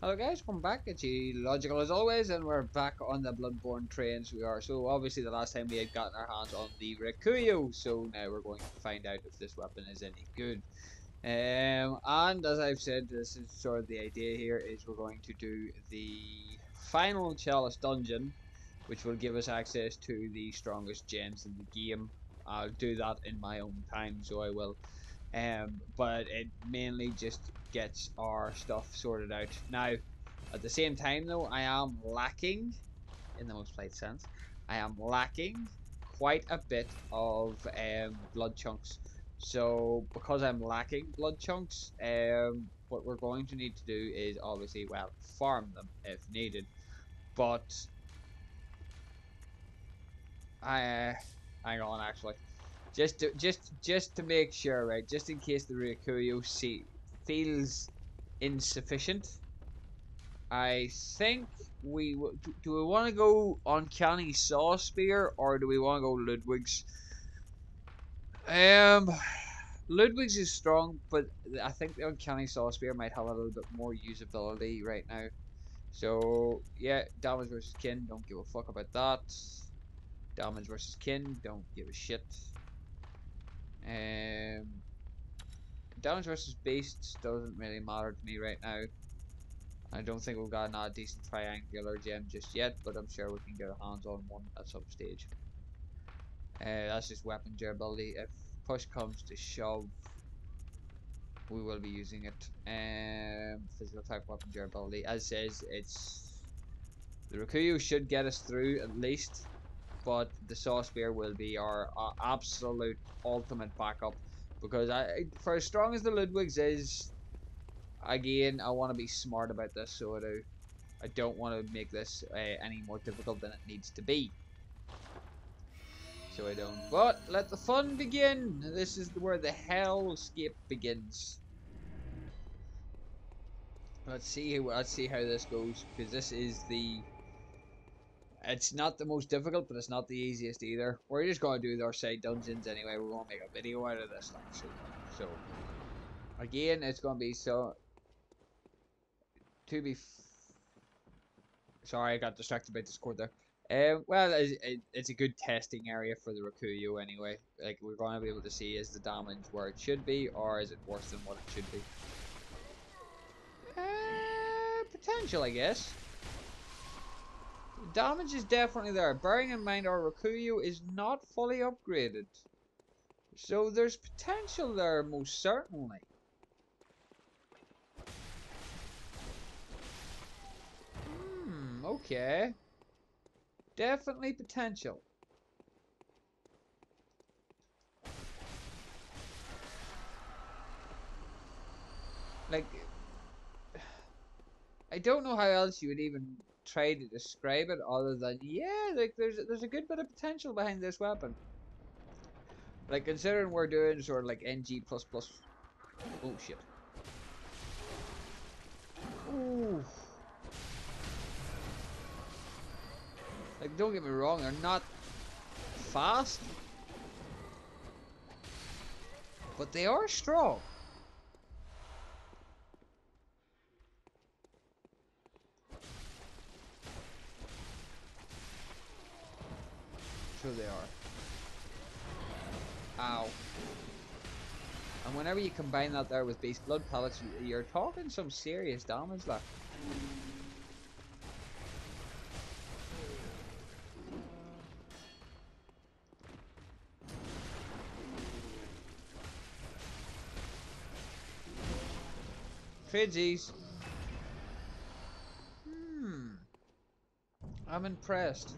Hello guys, welcome back. It's logical as always, and we're back on the Bloodborne trains. We are. So obviously the last time we had gotten our hands on the Rikuyo, so now we're going to find out if this weapon is any good. And as I've said, this is sort of the idea here is we're going to do the final Chalice dungeon, which will give us access to the strongest gems in the game. I'll do that in my own time, so I will. But it mainly just gets our stuff sorted out. Now, at the same time though, I am lacking, in the most polite sense, I am lacking quite a bit of blood chunks. So because I'm lacking blood chunks, what we're going to need to do is obviously, well, farm them if needed. But hang on, actually. Just to make sure, right? Just in case the Rikuyo feels insufficient, I think do we want to go Uncanny Saw Spear or do we want to go Ludwig's? Um, Ludwig's is strong, but I think the Uncanny Saw Spear might have a little bit more usability right now. So yeah, damage versus kin, don't give a fuck about that. Damage versus kin, don't give a shit. Um, Damage versus beasts doesn't really matter to me right now. I don't think we've got a decent triangular gem just yet, but I'm sure we can get our hands on one at some stage. That's just weapon durability. If push comes to shove, we will be using it. Physical type weapon durability. As says, it's the Rikuyu should get us through at least, but the Saw Spear will be our absolute ultimate backup because for as strong as the Ludwig's is, again, I want to be smart about this, so I don't want to make this any more difficult than it needs to be. So I don't. But let the fun begin. This is where the hellscape begins. Let's see how this goes, because this is the. It's not the most difficult, but it's not the easiest either. We're just going to do our side dungeons anyway. We're going to make a video out of this, like so. Again, it's going to be to be. Sorry, I got distracted by Discord there. Well, it's a good testing area for the Rikuyo anyway. Like, we're going to be able to see is the damage where it should be, or is it worse than what it should be. Potential, I guess. The damage is definitely there. Bearing in mind our Rikuyo is not fully upgraded. So there's potential there, most certainly. Okay. Definitely potential. Like, I don't know how else you would even try to describe it other than, yeah, like there's a good bit of potential behind this weapon. Like, considering we're doing sort of like NG++. Oh shit. Ooh. Like, don't get me wrong, they're not fast, but they are strong. Sure they are. Ow. And whenever you combine that there with base blood pellets, you're talking some serious damage left. Tradesies. I'm impressed.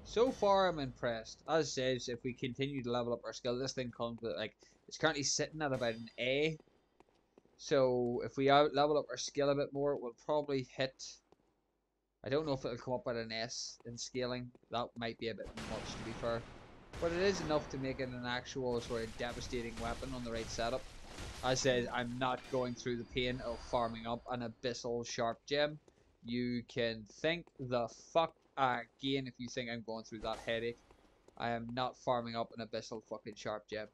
So far I'm impressed. As says, if we continue to level up our skill, this thing comes with like it's currently sitting at about an A. So if we level up our skill a bit more, we'll probably hit. I don't know if it'll come up at an S in scaling. That might be a bit much to be fair, but it is enough to make it an actual sort of devastating weapon on the right setup. As said, I'm not going through the pain of farming up an abyssal sharp gem. You can think the fuck again if you think I'm going through that headache. I am not farming up an abyssal fucking sharp gem.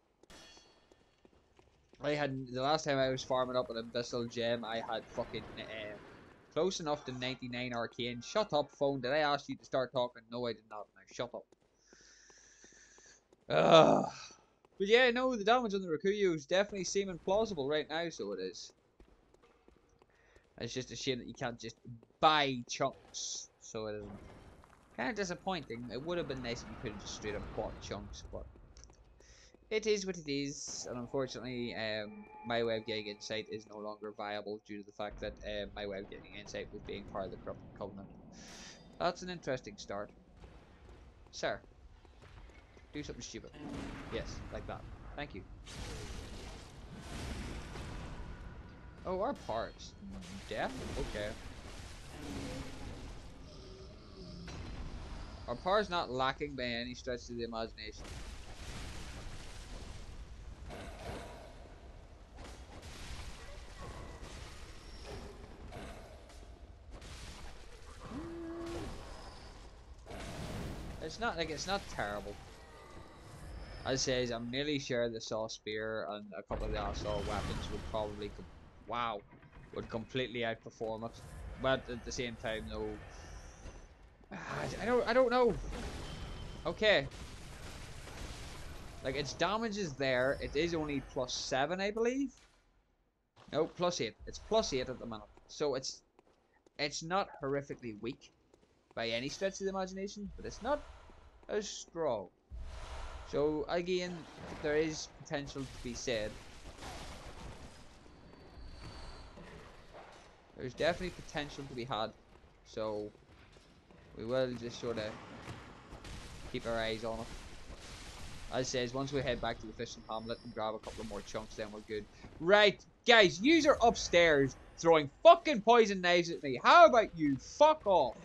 I had the last time I was farming up an abyssal gem, I had fucking close enough to 99 arcane. Shut up, phone. Did I ask you to start talking? No, I did not. Now shut up. Ugh. But yeah, no, the damage on the Rikuyu is definitely seeming plausible right now, so it is. It's just a shame that you can't just buy chunks, so it isn't. Kind of disappointing. It would have been nice if you could have just straight up bought chunks, but it is what it is. And unfortunately, my way of getting insight is no longer viable due to the fact that my way of getting insight was being part of the Corrupted Covenant. That's an interesting start. Sir, do something stupid. Yes, like that. Thank you. Oh, our parts. Death? Okay. Our power's not lacking by any stretch of the imagination. It's not terrible. As says, I'm nearly sure the Saw Spear and a couple of the assault weapons would probably would completely outperform it. But at the same time though, I don't know. Okay. Like its damage is there. It is only +7, I believe. No, +8. It's +8 at the minute. So it's not horrifically weak by any stretch of the imagination, but it's not as strong. So again, there is potential to be said. There's definitely potential to be had. So we will just sort of keep our eyes on it. As says, once we head back to the fishing hamlet and grab a couple of more chunks, then we're good. Right, guys, yous are upstairs throwing fucking poison knives at me. How about you fuck off?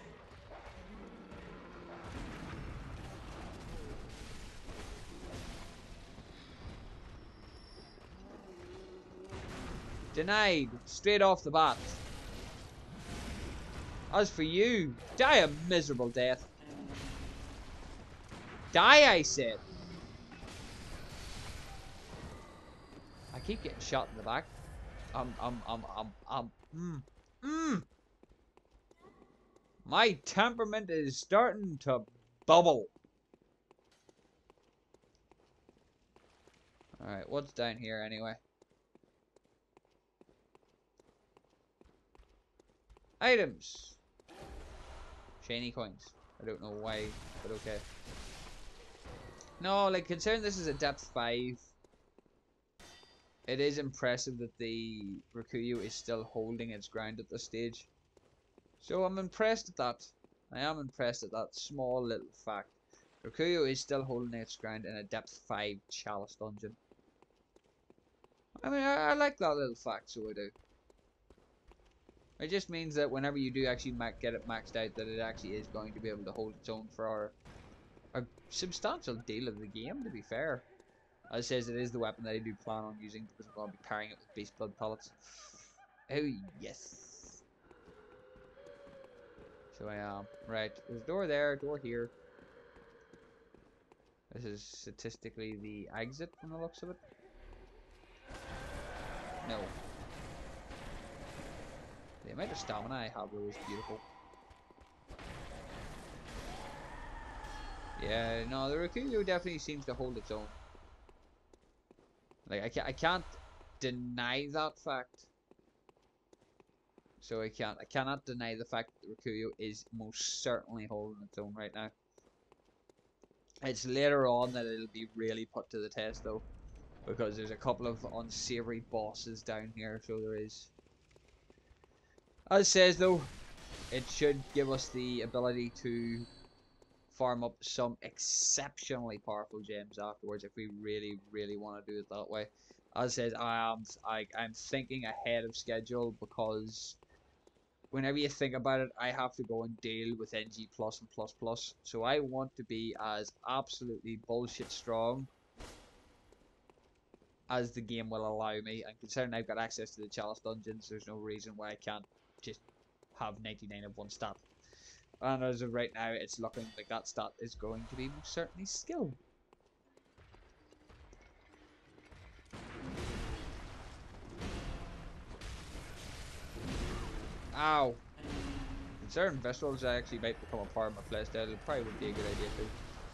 Denied, straight off the bat. As for you, die a miserable death. Die, I said. I keep getting shot in the back. My temperament is starting to bubble. Alright, what's down here anyway? Items. Shiny coins. I don't know why, but okay. No, like, considering this is a depth 5, it is impressive that the Rikuyu is still holding its ground at this stage. So I'm impressed at that. I am impressed at that small little fact. Rikuyu is still holding its ground in a depth 5 chalice dungeon. I mean, I like that little fact, so I do. It just means that whenever you do actually get it maxed out, that it actually is going to be able to hold its own for a substantial deal of the game, to be fair. As it says, it is the weapon that I do plan on using because I'm going to be pairing it with beast blood pellets. Oh, yes. So I am. Right, there's a door there, door here. This is statistically the exit from the looks of it. No. The amount of stamina I have though is beautiful. Yeah, no, the Rikuyu definitely seems to hold its own. Like, I can't deny that fact. So I cannot deny the fact that the Rikuyu is most certainly holding its own right now. It's later on that it'll be really put to the test though. Because there's a couple of unsavory bosses down here, so there is. As it says though, it should give us the ability to farm up some exceptionally powerful gems afterwards if we really, really want to do it that way. As says, I'm thinking ahead of schedule because whenever you think about it, I have to go and deal with NG plus and plus plus. So I want to be as absolutely bullshit strong as the game will allow me. And considering I've got access to the Chalice dungeons, there's no reason why I can't just have 99 of one stat. And as of right now, it's looking like that stat is going to be most certainly skill. Ow. Considering Viscerals actually might become a part of my playstyle, it probably would be a good idea too.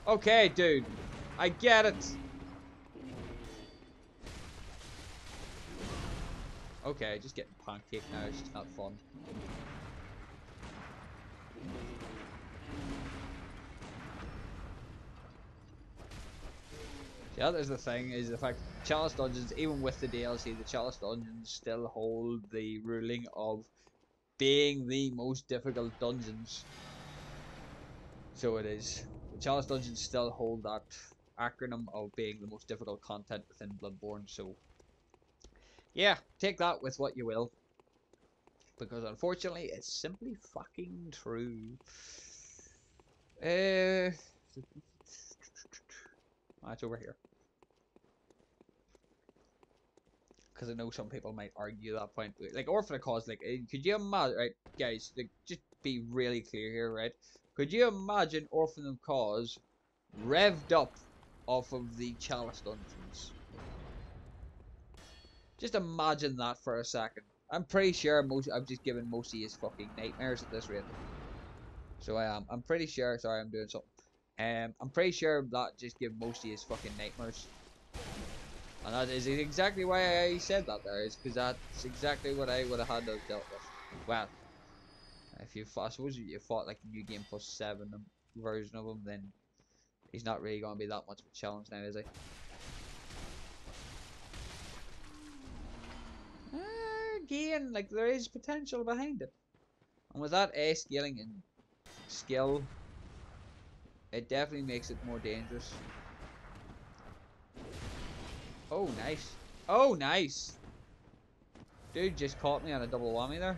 Okay, dude. I get it. Okay, just getting pancake now. It's just not fun. Yeah, there's the thing, is the fact Chalice Dungeons, even with the DLC, the Chalice Dungeons still hold the ruling of being the most difficult dungeons. So it is. The Chalice Dungeons still hold that acronym of being the most difficult content within Bloodborne. So, yeah, take that with what you will. Because unfortunately, it's simply fucking true. It's over here. Because I know some people might argue that point. But like, Orphan of Cause, like, could you imagine, right, guys, like, just be really clear here, right? Could you imagine Orphan of Cause revved up off of the Chalice Dungeons? Just imagine that for a second. I'm pretty sure I've just given most of his fucking nightmares at this rate. So I am. I'm pretty sure. Sorry, I'm doing something. I'm pretty sure that just give most of his fucking nightmares. And that is exactly why I said that there, is because that's exactly what I would have had to have dealt with. Well, if you I suppose if you fought like the New Game Plus 7 version of him, then he's not really going to be that much of a challenge now, is he? Again, like, there is potential behind it. And with that A scaling and skill, it definitely makes it more dangerous. Oh, nice. Oh, nice. Dude just caught me on a double whammy there.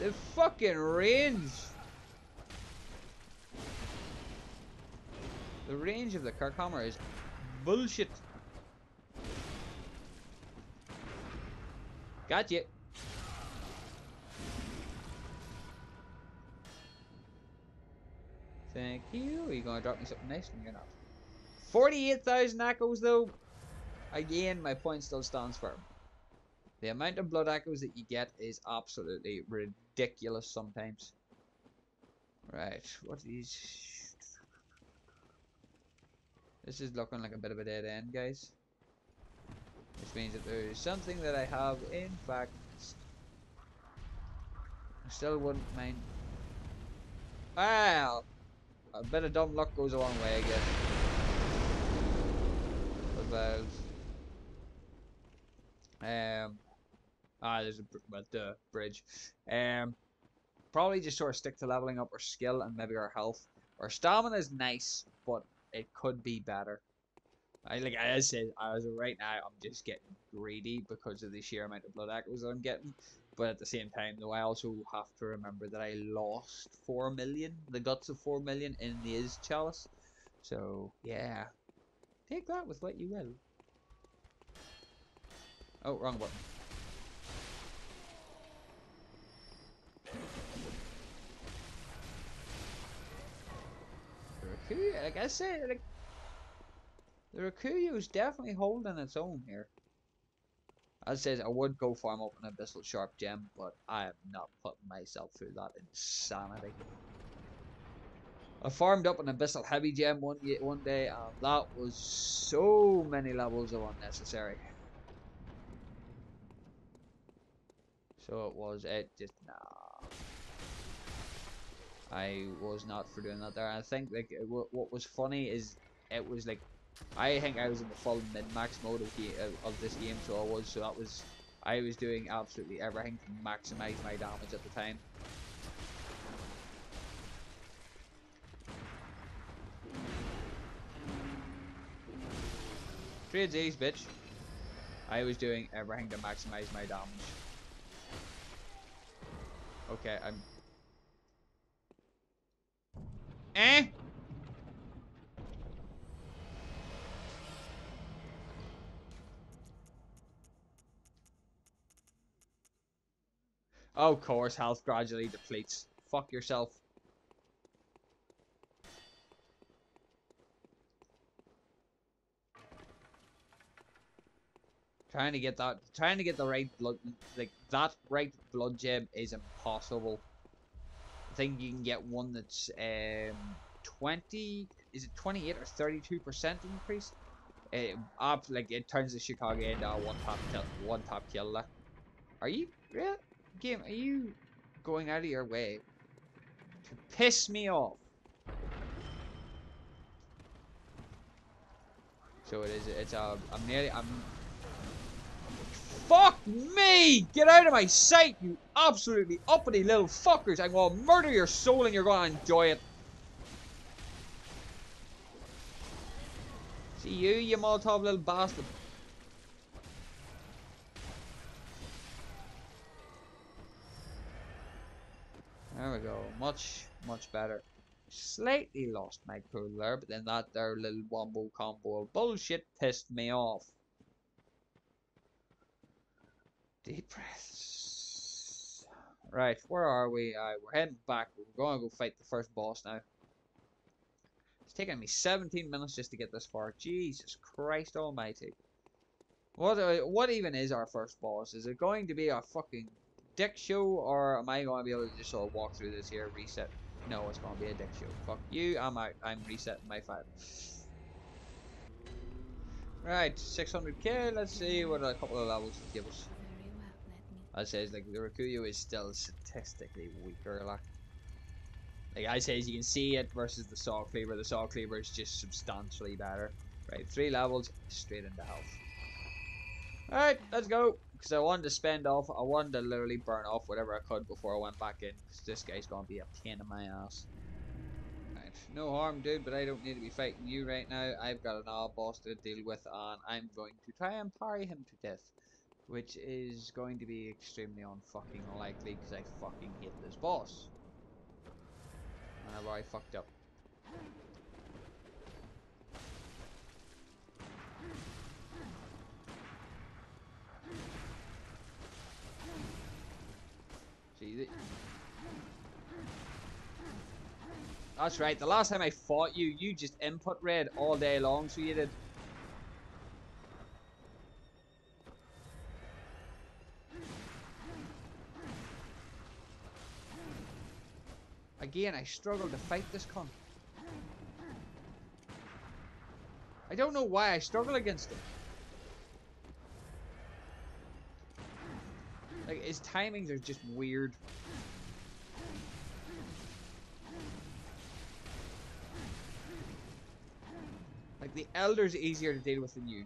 The fucking range. The range of the Kirkhammer is bullshit. Gotcha. Thank you. Are you gonna drop me something nice? No, you're not. 48,000 echoes though. Again, my point still stands firm. The amount of blood echoes that you get is absolutely ridiculous sometimes. Right, what is... This is looking like a bit of a dead end, guys. Which means that there is something that I have, in fact, missed. I still wouldn't mind... Well, a bit of dumb luck goes a long way, I guess. What about... there's the bridge. Probably just sort of stick to leveling up our skill and maybe our health. Our stamina is nice, but it could be better. Like I said, as of right now, I'm just getting greedy because of the sheer amount of blood echoes that I'm getting. But at the same time, though, I also have to remember that I lost 4 million, the guts of 4 million in the Chalice. So yeah, take that with what you will. Oh, wrong button. Like I said, like the Rikuyu is definitely holding its own here. As I said, I would go farm up an Abyssal Sharp Gem, but I am not putting myself through that insanity. I farmed up an Abyssal Heavy Gem one day, and that was so many levels of unnecessary. So it just, nah. I was not for doing that there. I think, like, what was funny is, it was like, I think I was in the full min-max mode of this game, I was doing absolutely everything to maximize my damage at the time. Trades ace, bitch. I was doing everything to maximize my damage. Okay, I'm... Eh? Of course, health gradually depletes. Fuck yourself. Trying to get the right blood, like that right blood gem is impossible. I think you can get one that's 20, is it 28 or 32% increase? Up like it turns the Chicago into a one tap kill. Are you real game? Are you going out of your way to piss me off? So it is. I'm nearly. Fuck me! Get out of my sight, you absolutely uppity little fuckers! I'm gonna murder your soul and you're gonna enjoy it. See you Molotov little bastard. There we go. Much better. Slightly lost my cool there, but then that there little wombo combo of bullshit pissed me off. Deep breaths. Right, where are we? We're heading back. We're going to go fight the first boss now. It's taken me 17 minutes just to get this far. Jesus Christ almighty. What even is our first boss? Is it going to be a fucking dick show, or am I going to be able to just sort of walk through this here, reset? No, it's going to be a dick show. Fuck you, I'm out. I'm resetting my file. Right, 600k. Let's see what a couple of levels will give us. I'd say like the Rikuyu is still statistically weaker. Like I say, as you can see it versus the Saw Cleaver. The Saw Cleaver is just substantially better. Right, 3 levels straight into health. Alright, let's go. Because I wanted to literally burn off whatever I could before I went back in. Because this guy's going to be a pain in my ass. Right, no harm, dude, but I don't need to be fighting you right now. I've got an odd boss to deal with, and I'm going to try and parry him to death. Which is going to be extremely unfucking likely, because I fucking hate this boss. And I've already fucked up. See, that's right, the last time I fought you, you just input read all day long, so you did. Again, I struggle to fight this cunt. I don't know why I struggle against him. Like, his timings are just weird. Like, the Elder's easier to deal with than you.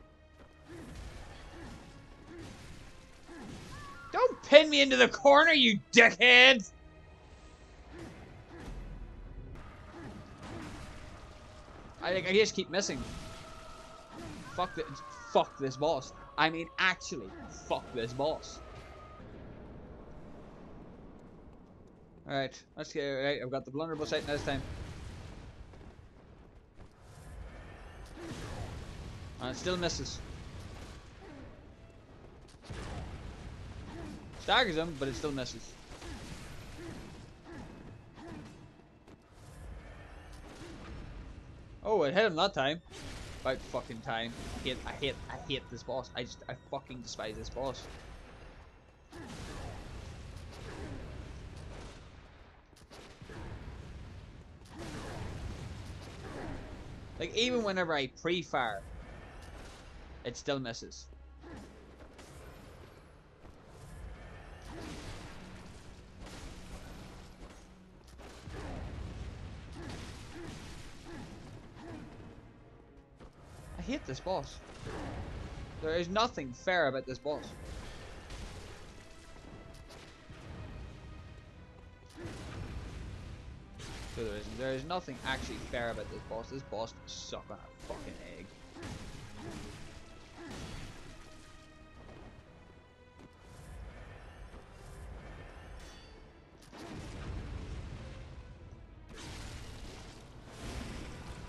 Don't pin me into the corner, you dickhead! I just keep missing. Fuck this boss. I mean, actually, fuck this boss. Alright, let's get it. Right, I've got the blunderbuss out this time. And it still misses. Staggers him, but it still misses. Oh, it hit him that time. About fucking time. I hate this boss. I fucking despise this boss. Like, even whenever I pre-fire, it still misses. I hate this boss. There is nothing fair about this boss. So there is nothing actually fair about this boss. This boss can suck on a fucking egg.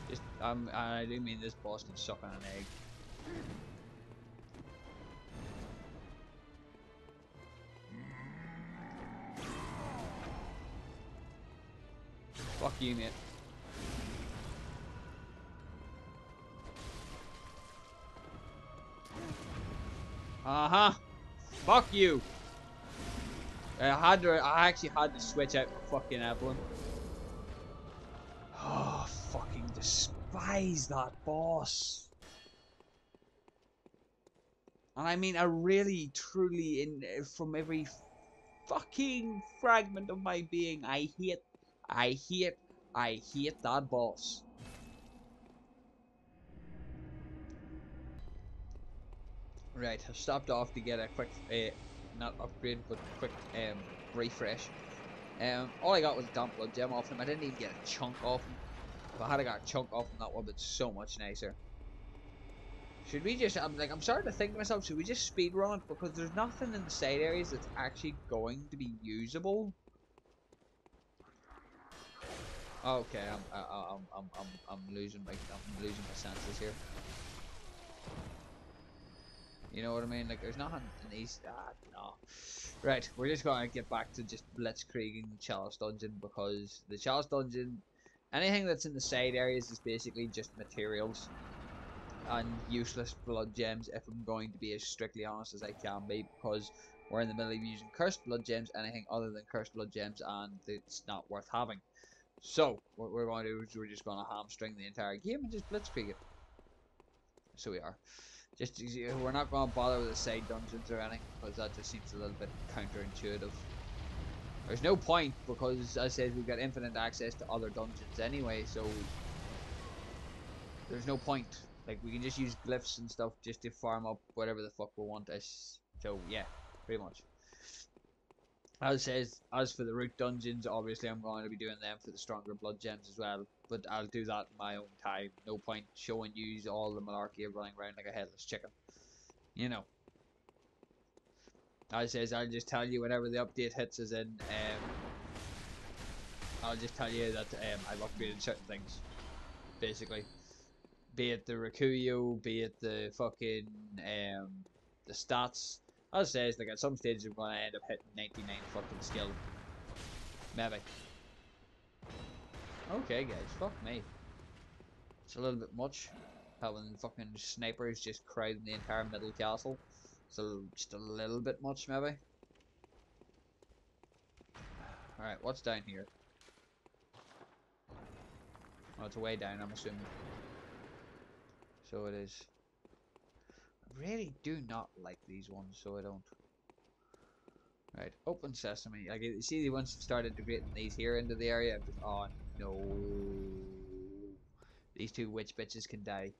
Just I do mean this boss can suck on an egg. Fuck you, mate. Uh-huh. Fuck you. I actually had to switch out my fucking Evelyn. Oh, fucking despise that boss. And I mean, I really, truly, from every fucking fragment of my being, I hate, I hate that boss. Right, I stopped off to get a quick, not upgrade, but quick refresh. All I got was a damn blood gem off him. I didn't even get a chunk off him. If I had got a chunk off him, that would have been so much nicer. Should we just, I'm starting to think to myself, should we just speed run it? Because there's nothing in the side areas that's actually going to be usable. Okay, I'm losing my senses here. You know what I mean? Like, there's nothing in these. No. Right, we're just gonna get back to just blitzkrieging the Chalice Dungeon, because the Chalice Dungeon, anything that's in the side areas is basically just materials and useless blood gems, if I'm going to be as strictly honest as I can be, because we're in the middle of using cursed blood gems. Anything other than cursed blood gems, and it's not worth having. So what we're going to do is we're just going to hamstring the entire game and just blitzkrieg it. So we are. Just we're not going to bother with the side dungeons or anything, because that just seems a little bit counterintuitive. There's no point, because as I said, we've got infinite access to other dungeons anyway, so there's no point. Like, we can just use glyphs and stuff just to farm up whatever the fuck we want. So yeah, pretty much. As for the root dungeons, obviously I'm going to be doing them for the stronger blood gems as well. But I'll do that in my own time. No point showing you all the malarkey of running around like a headless chicken. You know. I'll just tell you whenever the update hits us in. I'll just tell you that I've upgraded certain things, basically. Be it the Rikuyo, be it the fucking the stats. As I say, like at some stage I'm gonna end up hitting 99 fucking skill. Maybe. Okay guys, fuck me. It's a little bit much. Having fucking snipers just crowding the entire middle castle. So just a little bit much maybe. Alright, what's down here? Oh, it's way down, I'm assuming. So it is. I really do not like these ones, so I don't. Right, open sesame. Like, you see, once you start integrating these here into the area, I'm just, oh no. These two witch bitches can die.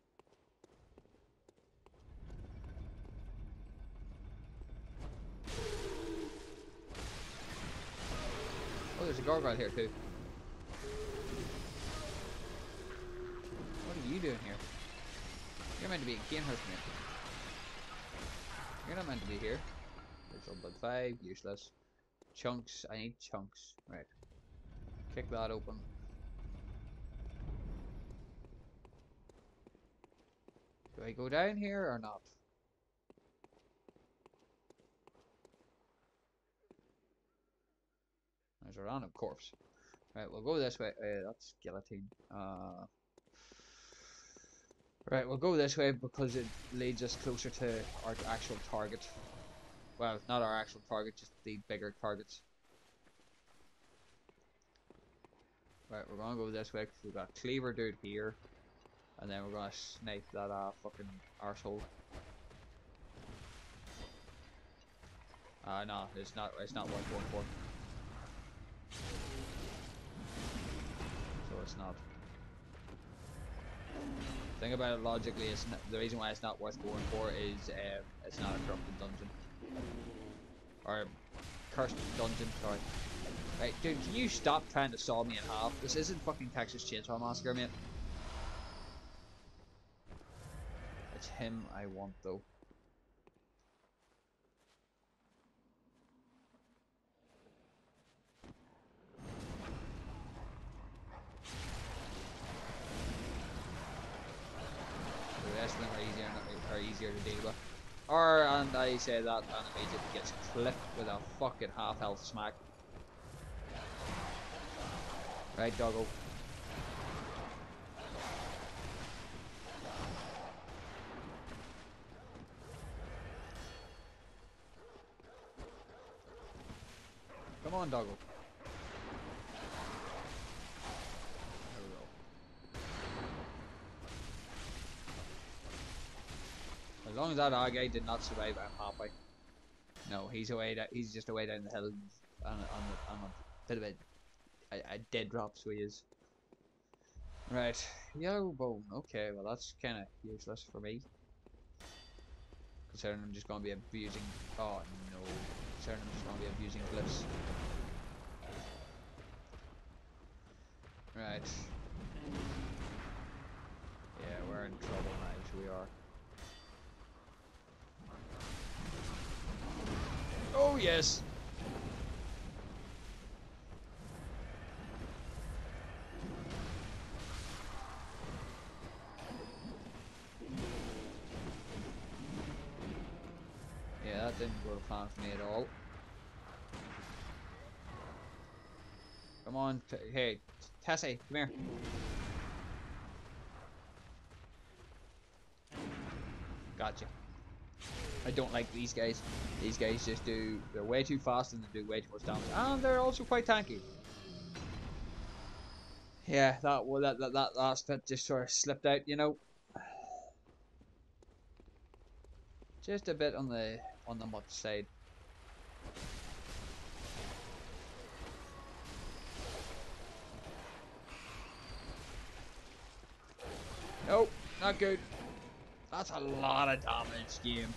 Oh, there's a gargoyle here too. What are you doing here? You're meant to be in Canehurst, mate. You're not meant to be here. There's blood 5, useless. Chunks, I need chunks. Right. Kick that open. Do I go down here or not? There's a random corpse. Right, we'll go this way. That's guillotine. Right, we'll go this way because it leads us closer to our actual target. Well, not our actual target, just the bigger targets. Right, we're gonna go this way because we've got Cleaver Dude here. And then we're gonna snipe that fucking arsehole. No, it's not worth going for. So it's not. Think about it logically, it's not, the reason why it's not worth going for is it's not a corrupted dungeon. Or cursed dungeon, sorry. Right, dude, can you stop trying to saw me in half? This isn't fucking Texas Chainsaw Massacre, mate. It's him I want, though. The rest of them are easier to deal with. And I say that and immediately gets clipped with a fucking half health smack. Right, doggo. on, doggo. There we go. As long as that our guy did not survive, I'm happy. No, he's away. He's just away down the hill on a bit of a dead drop, so he is. Right, yellow bone. Okay, well that's kind of useless for me, considering I'm just gonna be abusing. Oh no, considering I'm just gonna be abusing glyphs. Right. Yeah, we're in trouble now, so we are. Oh yes. Yeah, that didn't go to plan for me at all. Come on, hey, Tessie, come here. Gotcha. I don't like these guys. These guys just they're way too fast and they do way too much damage. And they're also quite tanky. Yeah, that last bit just sort of slipped out, you know. Just a bit on the much side. Nope, not good. That's a lot of damage, game.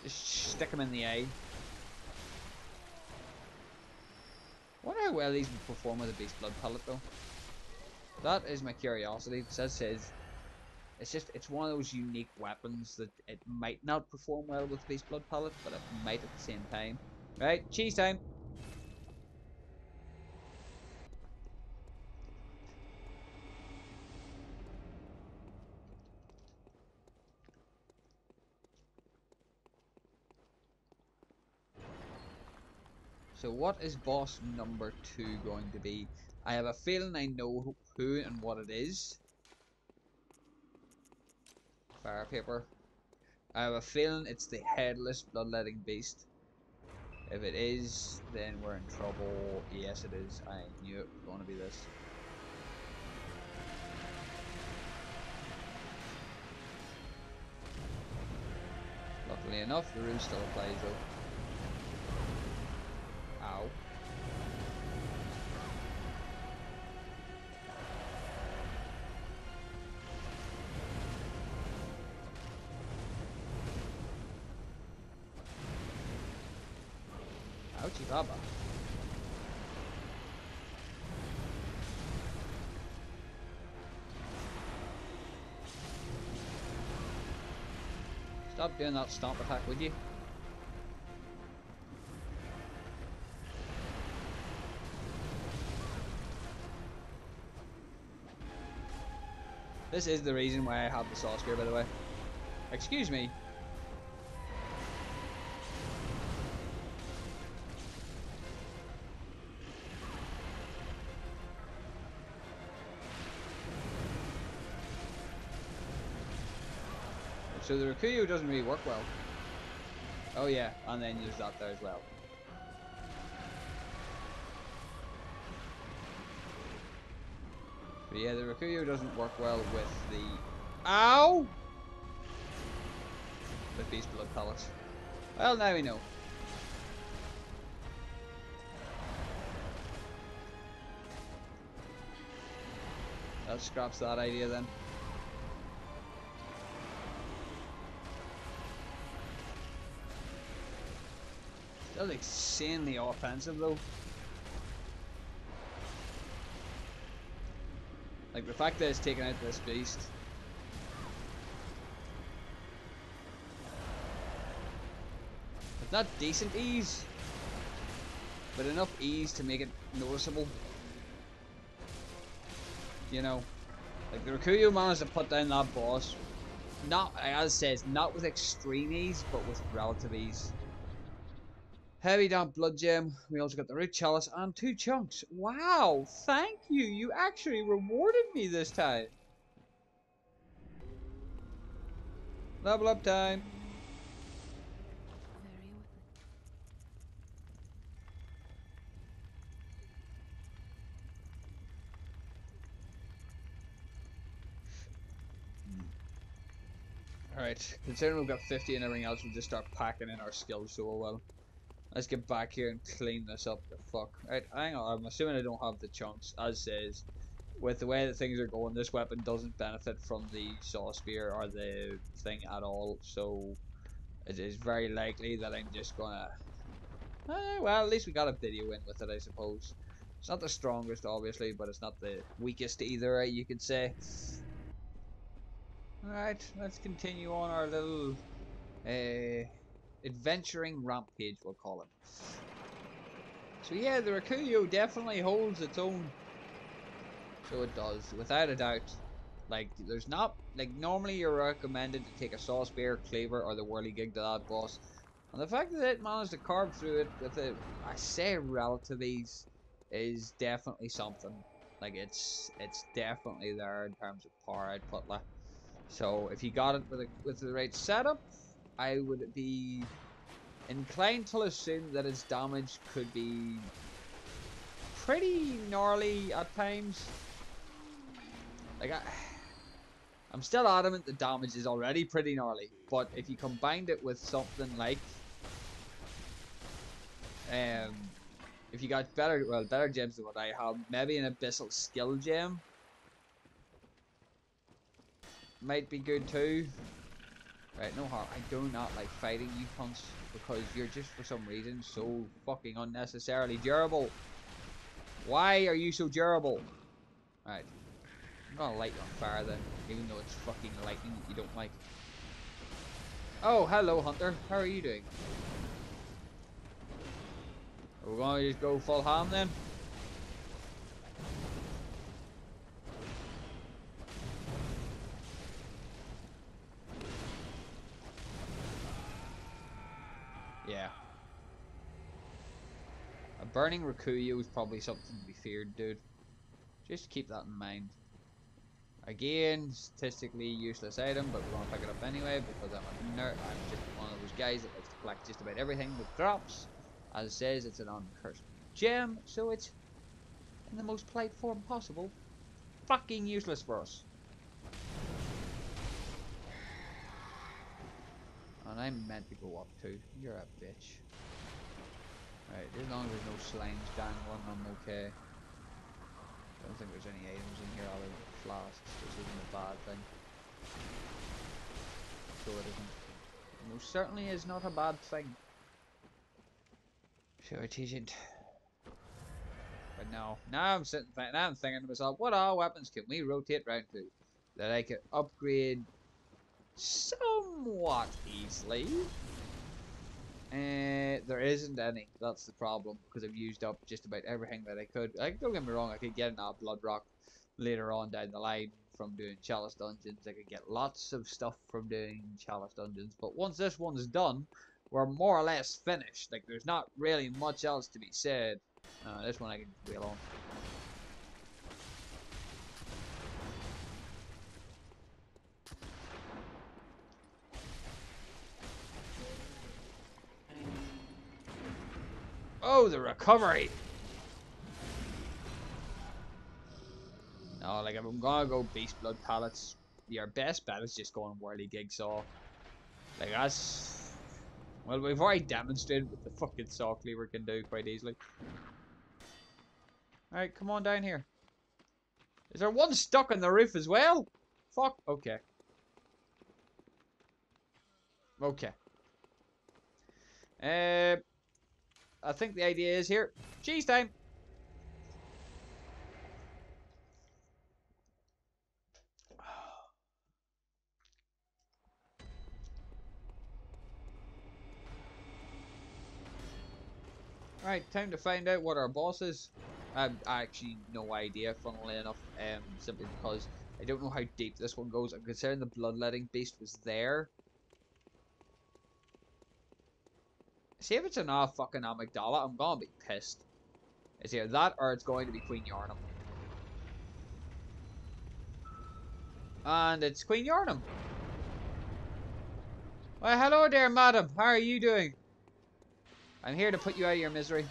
Just stick him in the eye. Wonder how well these would perform with a beast blood pellet though. That is my curiosity. As it says, it's one of those unique weapons that it might not perform well with beast blood pellet, but it might at the same time. Right, cheese time. So what is boss number 2 going to be? I have a feeling I know who and what it is. Fire paper. I have a feeling it's the headless bloodletting beast. If it is, then we're in trouble. Yes, it is. I knew it was going to be this. Luckily enough, the rule still applies though. Ow. Ouchie baba. Stop doing that stomp attack, would you? This is the reason why I have the saw spear, by the way. Excuse me. So the Rikuyu doesn't really work well. Oh yeah, and then use that there as well. But yeah, the Rikuyu doesn't work well with the... Ow! With beast blood pellets. Well, now we know. That scraps that idea then. Still insanely offensive though. Like the fact that it's taken out this beast. It's not decent ease, but enough ease to make it noticeable. You know, like the Rikuyu managed to put down that boss. Not, as it says, not with extreme ease, but with relative ease. Heavy damp blood gem. We also got the root chalice and 2 chunks. Wow, thank you. You actually rewarded me this time. Level up time. Alright, considering we've got 50 and everything else, we'll just start packing in our skills so well. Let's get back here and clean this up the fuck. Right, hang on, I'm assuming I don't have the chunks, as says. With the way that things are going, this weapon doesn't benefit from the saw spear or the thing at all, so it is very likely that I'm just gonna... well, at least we got a video in with it, I suppose. It's not the strongest, obviously, but it's not the weakest either, you could say. Alright, let's continue on our little adventuring rampage, we'll call it. So yeah, the Rakuyo definitely holds its own. So it does, without a doubt. Like, there's not, like, normally you're recommended to take a saw spear, cleaver, or the whirligig to that boss. And the fact that it managed to carve through it with a, I say, relative ease, is definitely something. Like, it's definitely there in terms of power output. Like. So if you got it with the right setup, I would be inclined to assume that its damage could be pretty gnarly at times. Like, I'm still adamant the damage is already pretty gnarly, but if you combined it with something like, um, if you got better gems than what I have, maybe an abyssal skill gem might be good too. Right, no harm. I do not like fighting you cunts because you're just for some reason so fucking unnecessarily durable. Why are you so durable? Right, I'm gonna light you on fire then, even though it's fucking lightning that you don't like. Oh, hello, Hunter. How are you doing? Are we gonna just go full ham then? Yeah. A burning Rakuyo is probably something to be feared, dude. Just keep that in mind. Again, statistically useless item, but we're gonna pick it up anyway because I'm a nerd. I'm just one of those guys that likes to collect just about everything that drops. As it says, it's an uncursed gem, so it's in the most polite form possible. Fucking useless for us. And I'm meant to go up too. You're a bitch. Right, as long as there's no slimes dangling, I'm okay. I don't think there's any items in here other than flasks, which isn't a bad thing. So it isn't. It most certainly is not a bad thing. So it isn't. But no, now I'm thinking to myself, what all weapons can we rotate round to that I could upgrade somewhat easily? There isn't any. That's the problem because I've used up just about everything that I could. Like, don't get me wrong, I could get an blood rock later on down the line from doing chalice dungeons. I could get lots of stuff from doing chalice dungeons, but once this one's done, we're more or less finished. Like, there's not really much else to be said. This one I can just wheel on. Oh, the recovery! No, like, if I'm gonna go beast blood pallets, your best bet is just going whirligig saw. Like, that's... Well, we've already demonstrated what the fucking saw cleaver can do quite easily. Alright, come on down here. Is there one stuck on the roof as well? Fuck. Okay. Okay. Uh, I think the idea is here. Cheese time! Alright, time to find out what our boss is. I actually no idea, funnily enough, simply because I don't know how deep this one goes. I'm concerned the bloodletting beast was there. See if it's an fucking amygdala, I'm gonna be pissed. It's either that or it's going to be Queen Yarnum. And it's Queen Yarnum. Well, hello there, madam. How are you doing? I'm here to put you out of your misery.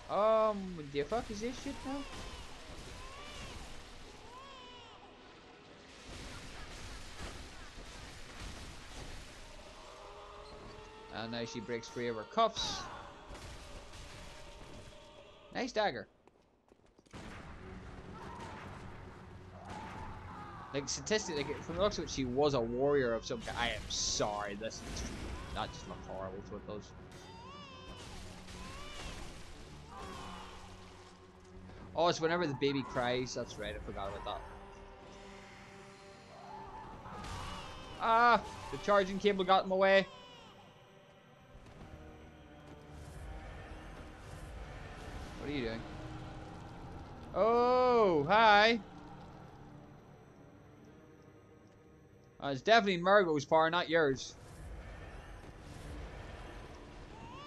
The fuck is this shit now? And now she breaks free of her cuffs. Nice dagger. Like, statistically, like, from the looks of it, she was a warrior of some kind. I am sorry, that just looks horrible to what it does. Oh, it's whenever the baby cries. That's right, I forgot about that. Ah, the charging cable got in my way. What are you doing? Oh, hi. It's definitely Margot's power, not yours.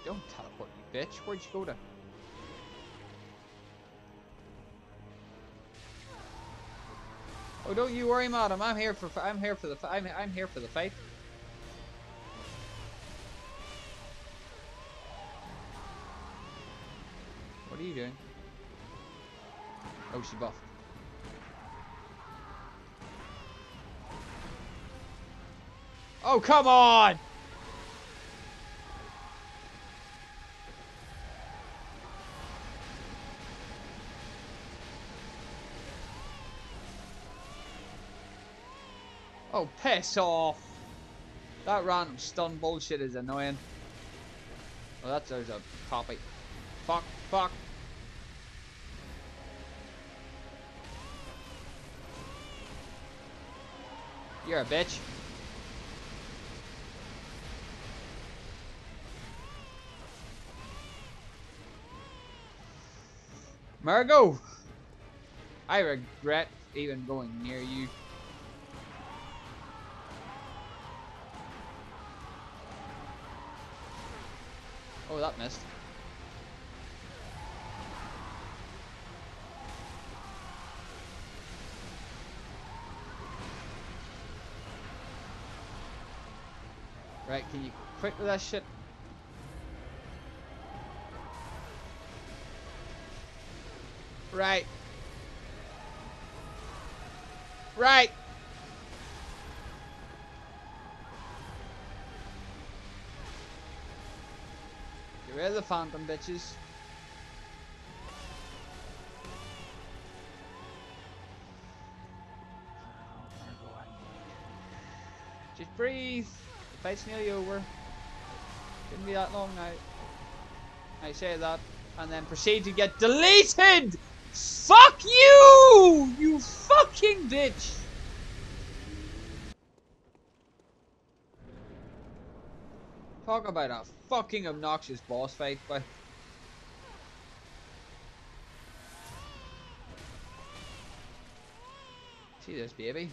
Don't teleport, you bitch. Where'd you go to? Oh, don't you worry, madam. I'm here for the fight. What are you doing? Oh, she buffed. Oh, come on! Oh, piss off! That random stun bullshit is annoying. Oh, there's a copy. Fuck, fuck. You're a bitch. Margot! I regret even going near you. Oh, that missed. Right, can you quit with that shit? Right. Right. Get rid of the phantom, bitches. Just breathe. The fight's nearly over. Shouldn't be that long now. I say that, and then proceed to get deleted! Fuck you! You fucking bitch! Talk about a fucking obnoxious boss fight, but see this, baby.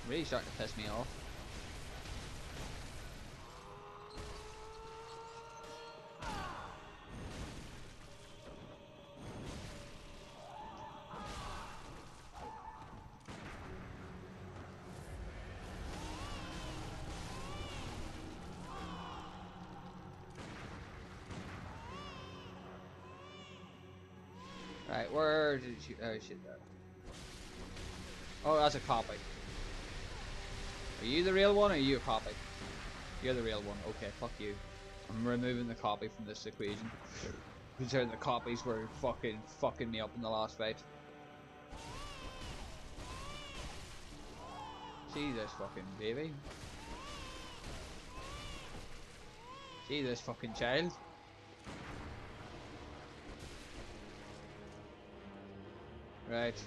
Really starting to piss me off. Right, where did you? Oh shit! Oh, that's a copy. Are you the real one, or are you a copy? You're the real one. Okay, fuck you. I'm removing the copy from this equation. Considering the copies were fucking me up in the last fight. See this fucking baby. See this fucking child. Right.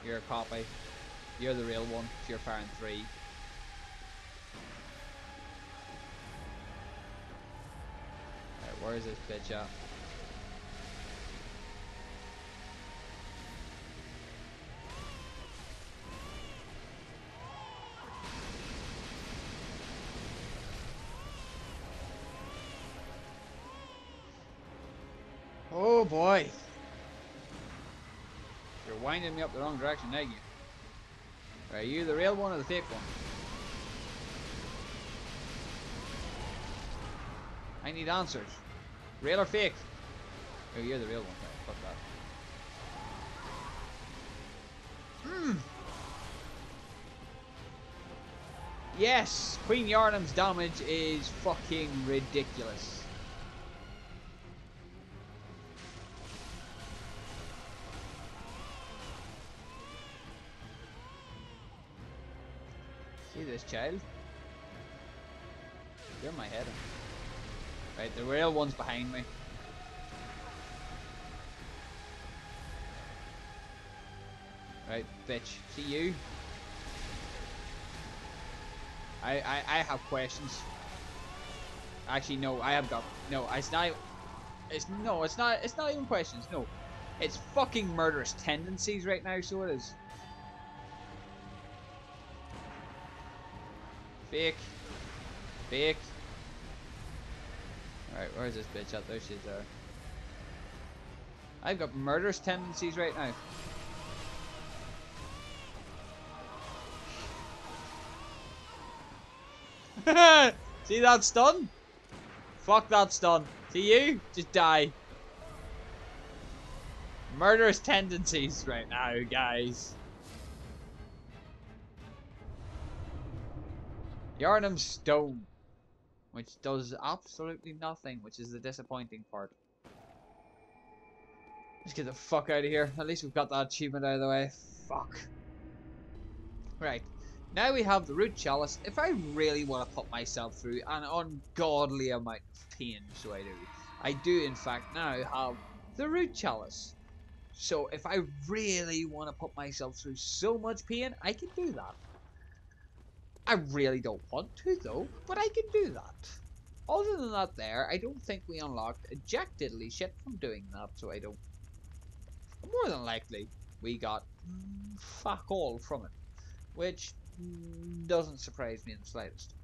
You're a copy. You're the real one. So you're firing 3. Right, where is this bitch at? Oh boy. You're winding me up the wrong direction, ain't you? Are you the real one or the fake one? I need answers. Real or fake? Oh, you're the real one. Right, fuck that. Hmm. Yes, Queen Yarnum's damage is fucking ridiculous. See this child? You're my head. Right, the real one's behind me. Right, bitch. See you? I have questions. Actually, no, I have got no. It's not. It's not even questions. No, it's fucking murderous tendencies right now. So it is. Fake. Fake. Alright, where's this bitch at? There she is there. I've got murderous tendencies right now. See that stun? Fuck that stun. See you? Just die. Murderous tendencies right now, guys. Yarnum Stone. Which does absolutely nothing, which is the disappointing part. Let's get the fuck out of here. At least we've got that achievement out of the way. Fuck. Right. Now we have the root chalice. If I really want to put myself through an ungodly amount of pain, so I do in fact now have the root chalice. So if I really want to put myself through so much pain, I can do that. I really don't want to though, but I can do that. Other than that there, I don't think we unlocked a jack diddly shit from doing that, so I don't. More than likely, we got fuck all from it, which doesn't surprise me in the slightest.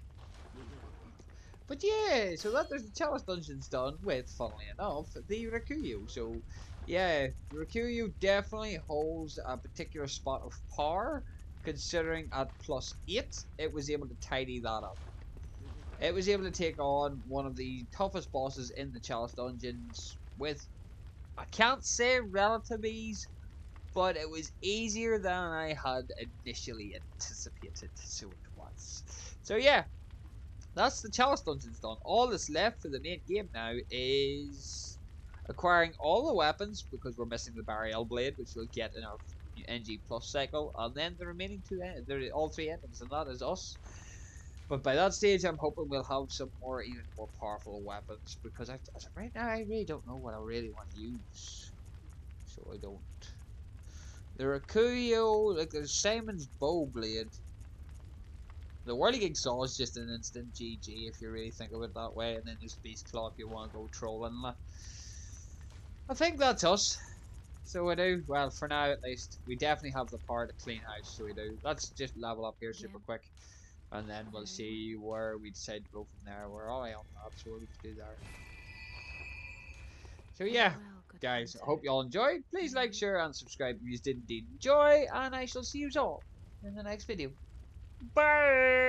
But yeah, so that there's the chalice dungeons done with, funnily enough, the Rikuyu. So yeah, the Rikuyu definitely holds a particular spot of power, considering at +8, it was able to tidy that up. It was able to take on one of the toughest bosses in the chalice dungeons with, I can't say relative ease, but it was easier than I had initially anticipated, so it was. So yeah, that's the chalice dungeons done. All that's left for the main game now is acquiring all the weapons, because we're missing the Burial Blade, which we'll get in our NG Plus cycle, and then the remaining two, all three endings, and that is us. But by that stage, I'm hoping we'll have some more, even more powerful weapons, because as of right now, I really don't know what I really want to use. So I don't. The Rikuyo, like there's Simon's Bow Blade. The Whirligig Saw is just an instant GG if you really think of it that way, and then there's Beast Claw if you want to go trolling. I think that's us. So we do, well, for now at least, we definitely have the power to clean house, so we do. Let's just level up here super quick, and then we'll see where we decide to go from there. We're already on that, so we'll just do that. So yeah, guys, I hope you all enjoyed. Please like, share, and subscribe if you did indeed enjoy, and I shall see you all in the next video. Bye!